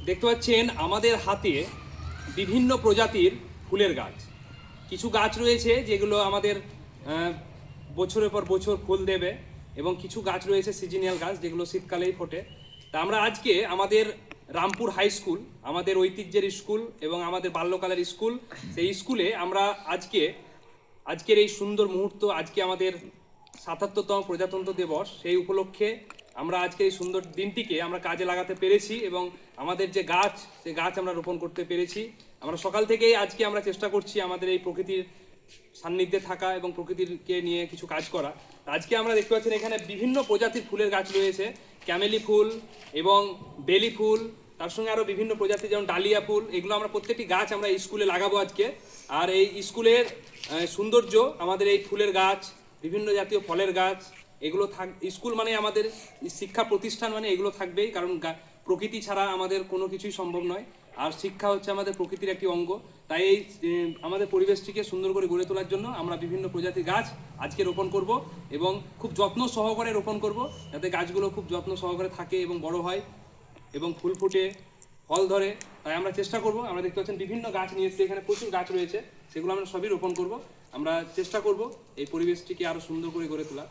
দেখতে পাচ্ছেন আমাদের হাতে বিভিন্ন প্রজাতির ফুলের গাছ। কিছু গাছ রয়েছে যেগুলো আমাদের বছরের পর বছর ফুল দেবে, এবং কিছু গাছ রয়েছে সিজনাল গাছ যেগুলো শীতকালেই ফোটে। তা আমরা আজকে আমাদের রামপুর হাই স্কুল, আমাদের ঐতিহ্যের স্কুল এবং আমাদের বাল্যকালের স্কুল, সেই স্কুলে আমরা আজকের এই সুন্দর মুহূর্ত, আজকে আমাদের ৭৭তম প্রজাতন্ত্র দিবস, সেই উপলক্ষে আমরা আজকে এই সুন্দর দিনটিকে আমরা কাজে লাগাতে পেরেছি এবং আমাদের যে গাছ, সেই গাছ আমরা রোপণ করতে পেরেছি। আমরা সকাল থেকেই আজকে আমরা চেষ্টা করছি আমাদের এই প্রকৃতির সান্নিধ্যে থাকা এবং প্রকৃতিকে নিয়ে কিছু কাজ করা। আজকে আমরা দেখতে পাচ্ছেন এখানে বিভিন্ন প্রজাতির ফুলের গাছ রয়েছে, ক্যামেলি ফুল এবং বেলি ফুল, তার সঙ্গে আরও বিভিন্ন প্রজাতির যেমন ডালিয়া ফুল। এগুলো আমরা প্রত্যেকটি গাছ আমরা এই স্কুলে লাগাবো আজকে। আর এই স্কুলের সৌন্দর্য আমাদের এই ফুলের গাছ, বিভিন্ন জাতীয় ফলের গাছ, এগুলো স্কুল মানে আমাদের শিক্ষা প্রতিষ্ঠান, মানে এগুলো থাকবেই, কারণ প্রকৃতি ছাড়া আমাদের কোনো কিছুই সম্ভব নয়। আর শিক্ষা হচ্ছে আমাদের প্রকৃতির একটি অঙ্গ। তাই এই আমাদের পরিবেশটিকে সুন্দর করে গড়ে তোলার জন্য আমরা বিভিন্ন প্রজাতির গাছ আজকে রোপণ করব এবং খুব যত্ন সহকারে রোপণ করব, যাতে গাছগুলো খুব যত্ন সহকারে থাকে এবং বড় হয় এবং ফুল ফুটে ফল ধরে। তাই আমরা চেষ্টা করব। আমরা দেখতে পাচ্ছেন বিভিন্ন গাছ নিয়ে এসেছি, এখানে প্রচুর গাছ রয়েছে, সেগুলো আমরা সবই রোপণ করব। আমরা চেষ্টা করব এই পরিবেশটিকে আরো সুন্দর করে গড়ে তোলা।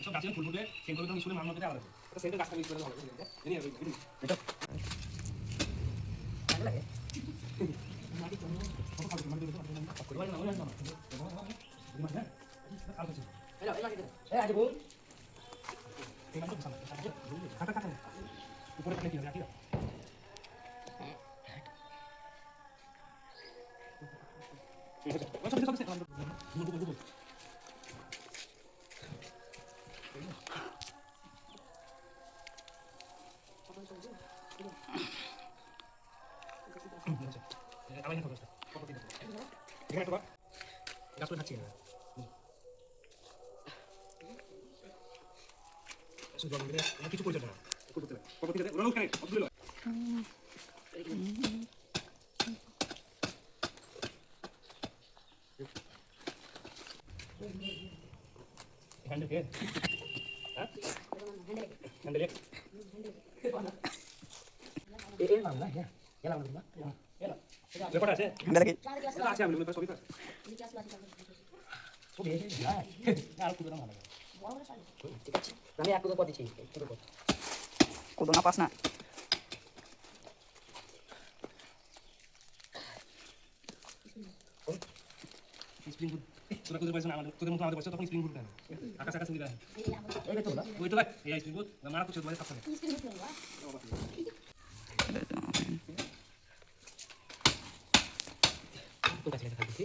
এসব গাছের ফুল ফুটে সেগুলো তো স্কুলে মান মধ্যে আলাদা সেন্টার গাছটা ইউজ করে হবে। কিছু পরিচর্যা ব্যাপার আছে আমি এক করে দিচ্ছি কোদো না পাস না স্প্রিং ফুড তোরা কোথায় পাইছ না, আমাদের তোদের মতো আমাদের বসে তখন স্প্রিং ফুড দেয় আকাশ আকাশ নিয়ে দেয় এই তো না ওই তো ভাই এই স্প্রিং ফুড মারা কিছু বলে থাকছে তো কাছে দেখা দিচ্ছি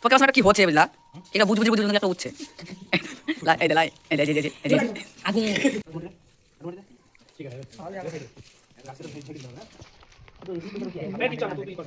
তোকে আসলে কি হচ্ছে বুঝলা, এটা বুঝ বুঝ বুঝ একটা উঠছে এই দে লাই এই দে আগে ঠিক আছে রাস্তাটা ভেঙে ছেড়ে দাও না তো এই কি এই কি চাও তুই কর